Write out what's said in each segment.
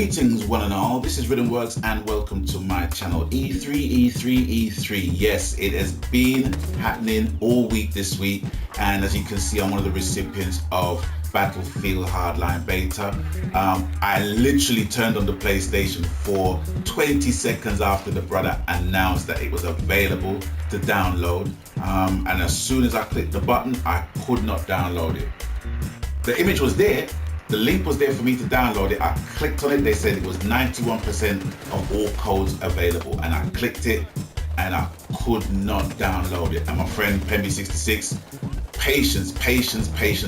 Greetings one and all, this is Rhythmworks and welcome to my channel. E3. Yes, it has been happening all week this week, and as you can see, I'm one of the recipients of Battlefield Hardline Beta. I literally turned on the PlayStation 4 20 seconds after the brother announced that it was available to download, and as soon as I clicked the button, I could not download it. The image was there, the link was there for me to download it. I clicked on it, they said it was 91% of all codes available, and I clicked it and I could not download it. And my friend Pemby66, patience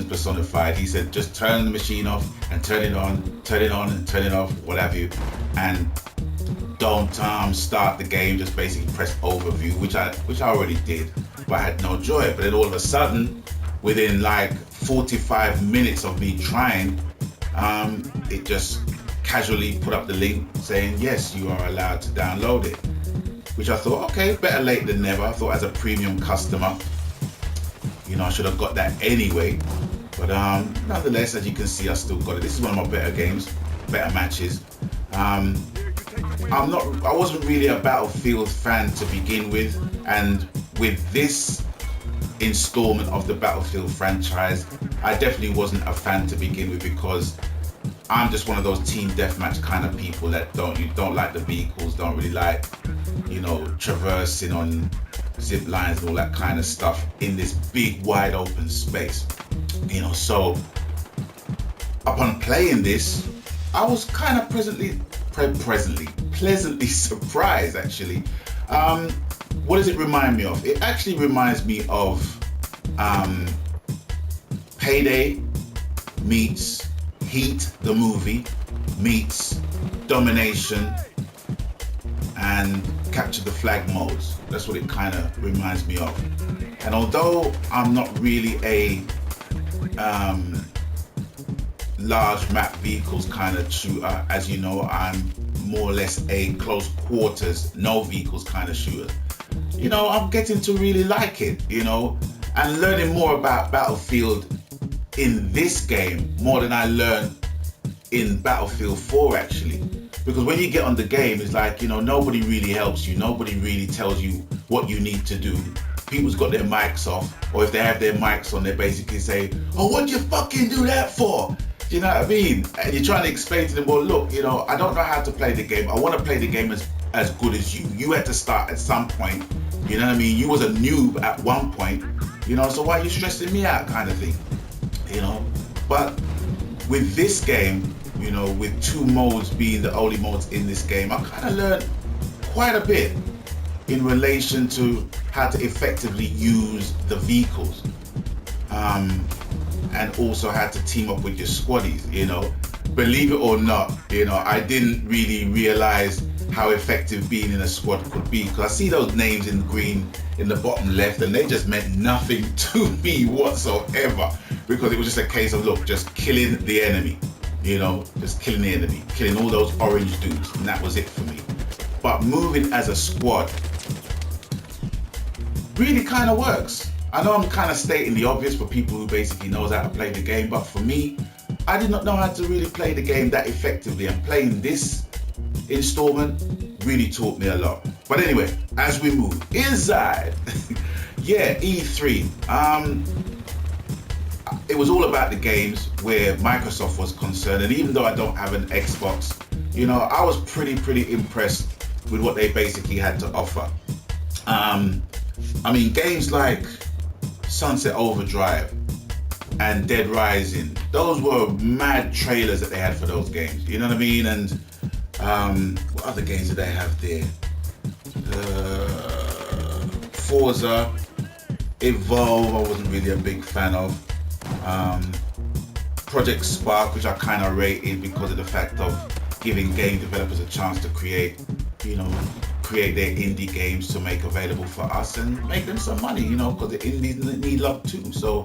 personified. He said, just turn the machine off and turn it on and turn it off, what have you, and don't start the game, just basically press overview, which I already did, but I had no joy. But then all of a sudden, within like 45 minutes of me trying, it just casually put up the link saying, yes, you are allowed to download it, which I thought, okay, better late than never. I thought as a premium customer, you know, I should have got that anyway. But nonetheless, as you can see, I still got it. This is one of my better games, better matches. I wasn't really a Battlefield fan to begin with, and with this installment of the Battlefield franchise, I definitely wasn't a fan to begin with, because I'm just one of those team deathmatch kind of people that don't like the vehicles, don't really like, you know, traversing on zip lines and all that kind of stuff in this big wide open space, you know. So upon playing this, I was kind of pleasantly surprised, actually. What does it remind me of? It actually reminds me of Payday meets Heat, the movie, meets Domination and Capture the Flag modes. That's what it kind of reminds me of. And although I'm not really a large map vehicles kind of shooter, as you know, I'm more or less a close quarters, no vehicles kind of shooter. You know, I'm getting to really like it, you know, and learning more about Battlefield in this game more than I learned in Battlefield 4, actually. Because when you get on the game, it's like, you know, nobody really helps you. Nobody really tells you what you need to do. People's got their mics off, or if they have their mics on, they basically say, oh, what'd you fucking do that for? Do you know what I mean? And you're trying to explain to them, well, look, you know, I don't know how to play the game. I want to play the game as good as you. You had to start at some point. You know what I mean? You was a noob at one point, you know, so why are you stressing me out, kind of thing, you know? But with this game, you know, with two modes being the only modes in this game, I kind of learned quite a bit in relation to how to effectively use the vehicles, and also how to team up with your squaddies, you know. Believe it or not, you know, I didn't really realize how effective being in a squad could be, because I see those names in green in the bottom left and they just meant nothing to me whatsoever, because it was just a case of, look, just killing the enemy, you know, just killing the enemy, killing all those orange dudes, and that was it for me. But moving as a squad really kind of works. I know I'm kind of stating the obvious for people who basically knows how to play the game, but for me, I did not know how to really play the game that effectively, and playing this installment really taught me a lot. But anyway, as we move inside, yeah, E3. It was all about the games where Microsoft was concerned, and even though I don't have an Xbox, you know, I was pretty impressed with what they basically had to offer. I mean, games like Sunset Overdrive and Dead Rising, those were mad trailers that they had for those games, you know what I mean? And what other games did they have there? Forza, Evolve, I wasn't really a big fan of. Project Spark, which I kind of rated because of the fact of giving game developers a chance to create their indie games to make available for us and make them some money, you know, because the indies need love too. So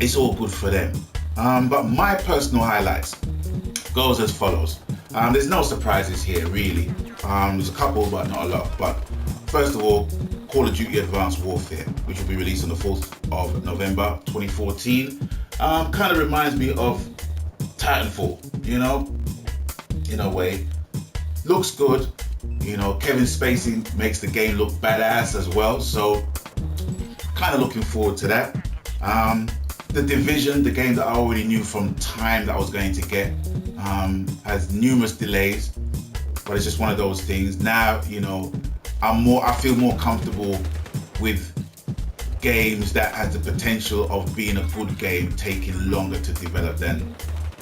it's all good for them. But my personal highlights goes as follows. There's no surprises here, really. There's a couple, but not a lot. But first of all, Call of Duty Advanced Warfare, which will be released on the 4th of November 2014. Kind of reminds me of Titanfall, you know? in a way. Looks good. You know, Kevin Spacey makes the game look badass as well. So kind of looking forward to that. The Division, the game that I already knew from time that I was going to get, has numerous delays, but it's just one of those things. Now, you know, I feel more comfortable with games that has the potential of being a good game taking longer to develop than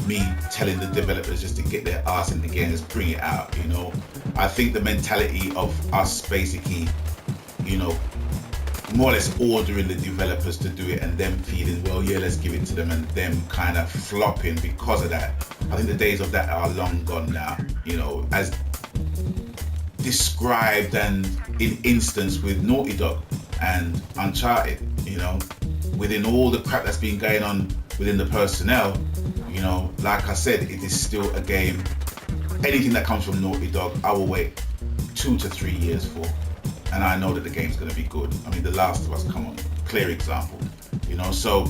me telling the developers just to get their ass in the game, just bring it out, you know. I think the mentality of us basically, you know, more or less ordering the developers to do it and them feeling, well, yeah, let's give it to them, and them kind of flopping because of that. I think the days of that are long gone now, you know, as described and in instance with Naughty Dog and Uncharted, you know, within all the crap that's been going on within the personnel, you know, like I said, it is still a game. Anything that comes from Naughty Dog, I will wait 2 to 3 years for. And I know that the game's going to be good. I mean, The Last of Us, come on, clear example, you know. So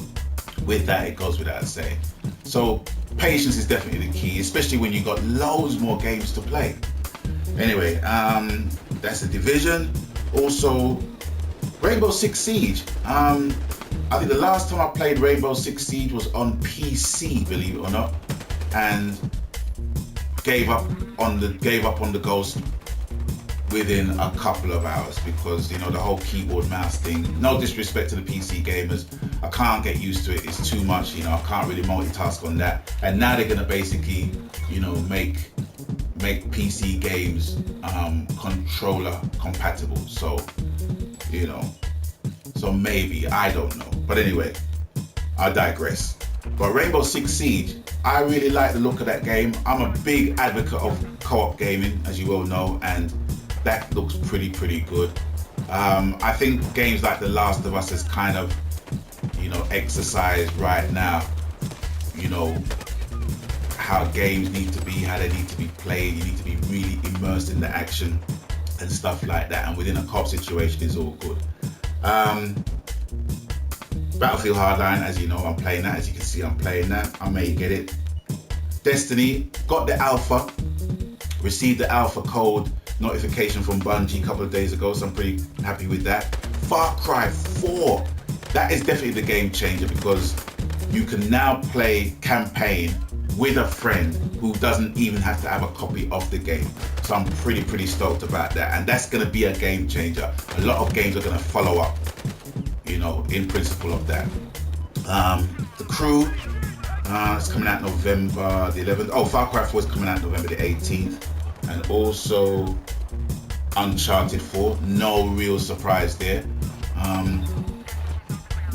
with that, it goes without saying. So patience is definitely the key, especially when you've got loads more games to play. Anyway, that's The Division. Also, Rainbow Six Siege. I think the last time I played Rainbow Six Siege was on PC, believe it or not, and gave up on the Ghost within a couple of hours because, you know, the whole keyboard mouse thing, no disrespect to the PC gamers, I can't get used to it. It's too much, you know, I can't really multitask on that. And now they're gonna basically, you know, make PC games controller compatible. So, you know, so maybe, I don't know. But anyway, I digress. But Rainbow Six Siege, I really like the look of that game. I'm a big advocate of co-op gaming, as you well know, and that looks pretty good. I think games like The Last of Us is kind of, you know, exercised right now, you know, how games need to be, how they need to be played. You need to be really immersed in the action and stuff like that, and within a co-op situation is all good. Battlefield Hardline, as you know, I'm playing that. As you can see, I'm playing that. I may get it. Destiny, got the alpha, received the alpha code notification from Bungie a couple of days ago, so I'm pretty happy with that. Far Cry 4, that is definitely the game changer because you can now play campaign with a friend who doesn't even have to have a copy of the game. So I'm pretty stoked about that, and that's going to be a game changer. A lot of games are going to follow up, you know, in principle of that. The Crew, it's coming out November the 11th. Oh, Far Cry 4 is coming out November the 18th. And also Uncharted 4, no real surprise there.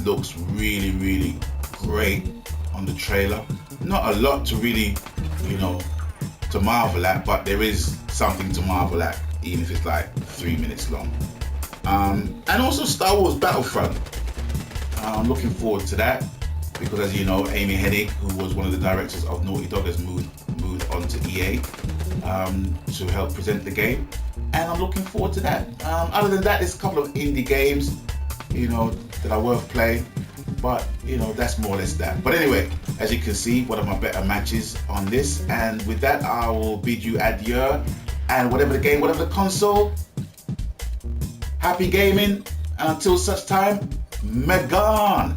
Looks really great on the trailer. Not a lot to really, you know, to marvel at, but there is something to marvel at, even if it's like 3 minutes long. And also Star Wars Battlefront. I'm looking forward to that because, as you know, Amy Hennig, who was one of the directors of Naughty Dog, has moved on to EA to help present the game, and I'm looking forward to that. Other than that, there's a couple of indie games, you know, that are worth playing, but you know, that's more or less that. But anyway, as you can see, one of my better matches on this, and with that, I will bid you adieu, and whatever the game, whatever the console, happy gaming, and until such time, Megan.